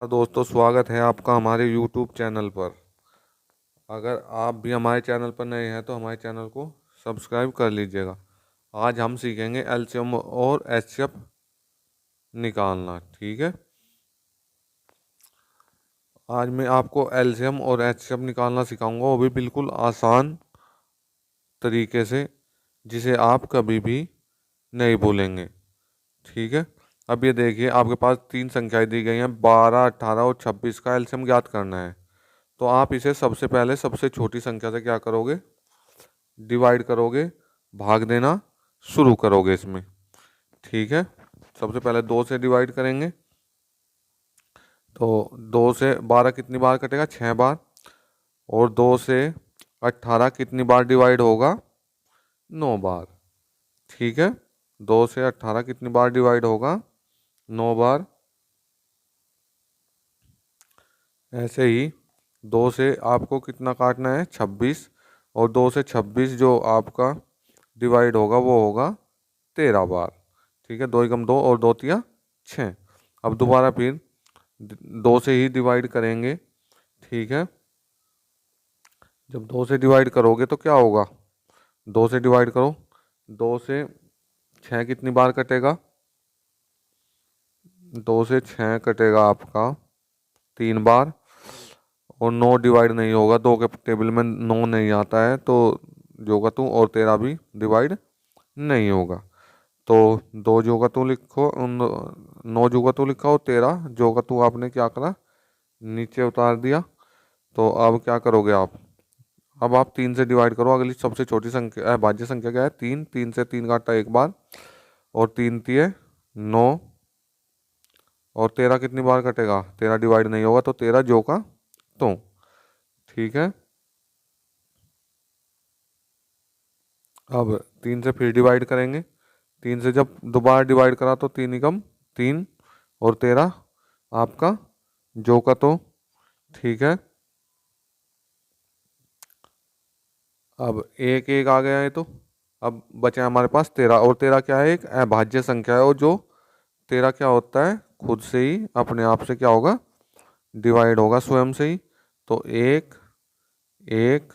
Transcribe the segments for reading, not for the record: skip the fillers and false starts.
दोस्तों, स्वागत है आपका हमारे YouTube चैनल पर। अगर आप भी हमारे चैनल पर नए हैं तो हमारे चैनल को सब्सक्राइब कर लीजिएगा। आज हम सीखेंगे एलसीएम और एचसीएफ निकालना। ठीक है। आज मैं आपको एलसीएम और एचसीएफ निकालना सिखाऊंगा, वो भी बिल्कुल आसान तरीके से, जिसे आप कभी भी नहीं भूलेंगे। ठीक है। अब ये देखिए, आपके पास तीन संख्याएं दी गई हैं, 12, 18 और 26 का एलसीएम ज्ञात करना है। तो आप इसे सबसे पहले सबसे छोटी संख्या से क्या करोगे, डिवाइड करोगे, भाग देना शुरू करोगे इसमें। ठीक है। सबसे पहले 2 से डिवाइड करेंगे, तो 2 से 12 कितनी बार कटेगा, 6 बार। और 2 से 18 कितनी बार डिवाइड होगा, 9 बार। ठीक है। 2 से 18 कितनी बार डिवाइड होगा, 9 बार। ऐसे ही 2 से आपको कितना काटना है, 26। और 2 से 26 जो आपका डिवाइड होगा वो होगा 13 बार। ठीक है। 2 एकम 2 और 2 तिया 6। अब दोबारा फिर 2 से ही डिवाइड करेंगे। ठीक है। जब 2 से डिवाइड करोगे तो क्या होगा, 2 से डिवाइड करो, 2 से 6 कितनी बार कटेगा, 2 से 6 कटेगा आपका 3 बार। और 9 डिवाइड नहीं होगा, 2 के टेबल में 9 नहीं आता है, तो जोगा तू और 13 भी डिवाइड नहीं होगा। तो 2 जोगा तू लिखो, 9 जोगा तू लिखा और 13 जोगा तू आपने क्या करा, नीचे उतार दिया। तो अब क्या करोगे आप, अब आप 3 से डिवाइड करो। अगली सबसे छोटी संख्या भाज्य संख्या क्या है, 3। 3 से 3 काटा एक बार, और 3 तिये 9। और 13 कितनी बार कटेगा, 13 डिवाइड नहीं होगा, तो 13 जो का तो। ठीक है। अब 3 से फिर डिवाइड करेंगे। 3 से जब दोबारा डिवाइड करा तो 3 एकम 3 और 13 आपका जो का तो। ठीक है। अब एक एक आ गया है, तो अब बचे हमारे पास 13। और 13 क्या है, एक अभाज्य संख्या है, और जो 13 क्या होता है, खुद से ही अपने आप से क्या होगा, डिवाइड होगा स्वयं से ही। तो एक एक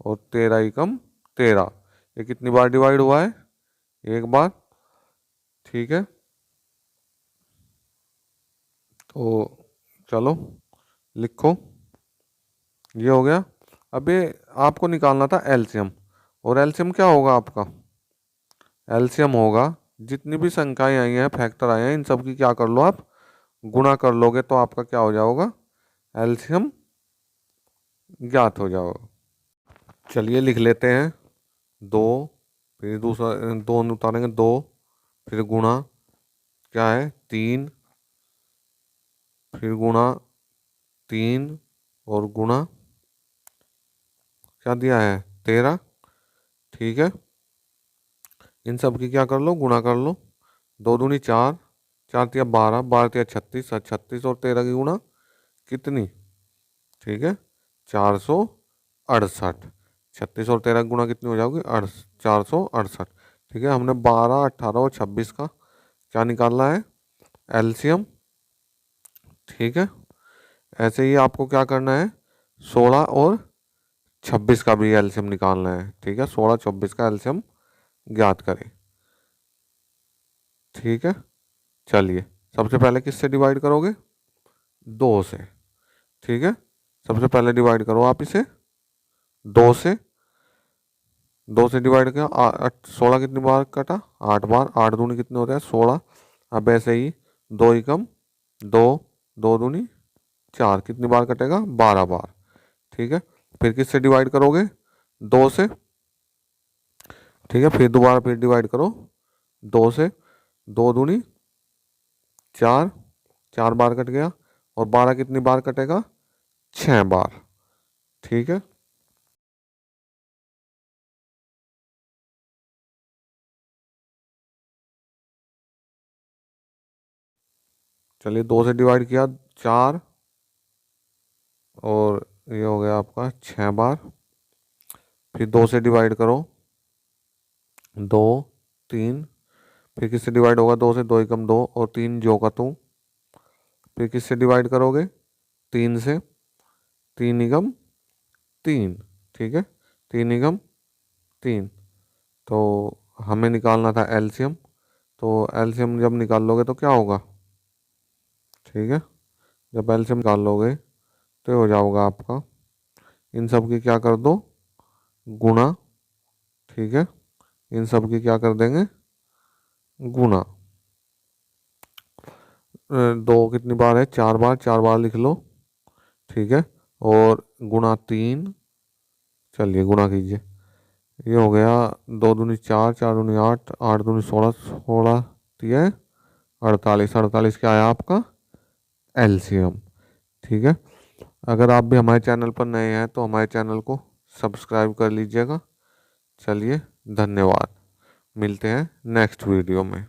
और 13 एकम 13, ये कितनी बार डिवाइड हुआ है, एक बार। ठीक है। तो चलो लिखो, ये हो गया। अब ये आपको निकालना था एलसीएम। और एलसीएम क्या होगा आपका, एलसीएम होगा जितनी भी संख्याएं आई हैं, फैक्टर आए हैं, इन सब की क्या कर लो आप, गुणा कर लोगे, तो आपका क्या हो जाओगा, एलसीएम ज्ञात हो जाओगा। चलिए लिख लेते हैं। 2, फिर दूसरा 2 उतारेंगे, 2, फिर गुणा क्या है, 3, फिर गुणा 3, और गुणा क्या दिया है, 13। ठीक है। इन सब की क्या कर लो, गुणा कर लो। 2 दूनी 4, 4 तिया 12, 12 तिया 36, 36 और 13 की गुणा कितनी, ठीक है, 468। 36 और 13 की गुणा कितनी हो जाएगी, 468। ठीक है। हमने 12, 18 और 26 का क्या निकालना है, एलसीएम। ठीक है। ऐसे ही आपको क्या करना है, 16 और 26 का भी एलसीएम निकालना है। ठीक है। 16, 26 का एलसीएम ज्ञात करें। ठीक है। चलिए, सबसे पहले किससे डिवाइड करोगे, 2 से। ठीक है। सबसे पहले डिवाइड करो आप इसे 2 से। 2 से डिवाइड किया, 16 कितनी बार कटा, 8 बार। 8 दूनी कितने होते हैं, 16। अब ऐसे ही 2 एकम 2, 2 दूनी 4, कितनी बार कटेगा, 12 बार। ठीक है। फिर किससे डिवाइड करोगे, 2 से। ठीक है। फिर दोबारा फिर डिवाइड करो 2 से। 2 दूनी 4, 4 बार कट गया। और 12 कितनी बार कटेगा, 6 बार। ठीक है। चलिए, 2 से डिवाइड किया 4, और ये हो गया आपका 6 बार। फिर 2 से डिवाइड करो 2, 3, फिर किससे डिवाइड होगा, 2 से, 2 एकम 2 और 3 जो का तू। फिर किससे डिवाइड करोगे, 3 से, 3 एकम 3, ठीक है, 3 एकम 3। तो हमें निकालना था एलसीएम, तो एलसीएम जब निकाल लोगे तो क्या होगा, ठीक है, जब एलसीएम निकाल लोगे तो ये हो जाओगा आपका, इन सब की क्या कर दो, गुणा, ठीक है, इन सब की क्या कर देंगे, गुणा। दो कितनी बार है, 4 बार, 4 बार लिख लो, ठीक है, और गुणा 3, चलिए गुणा कीजिए, ये हो गया 2 दूनी 4, 4 दूनी 8, 8 दूनी 16, 16 है 48, 48 क्या है आपका एलसीएम, ठीक है। अगर आप भी हमारे चैनल पर नए हैं तो हमारे चैनल को सब्सक्राइब कर लीजिएगा। चलिए धन्यवाद, मिलते हैं नेक्स्ट वीडियो में।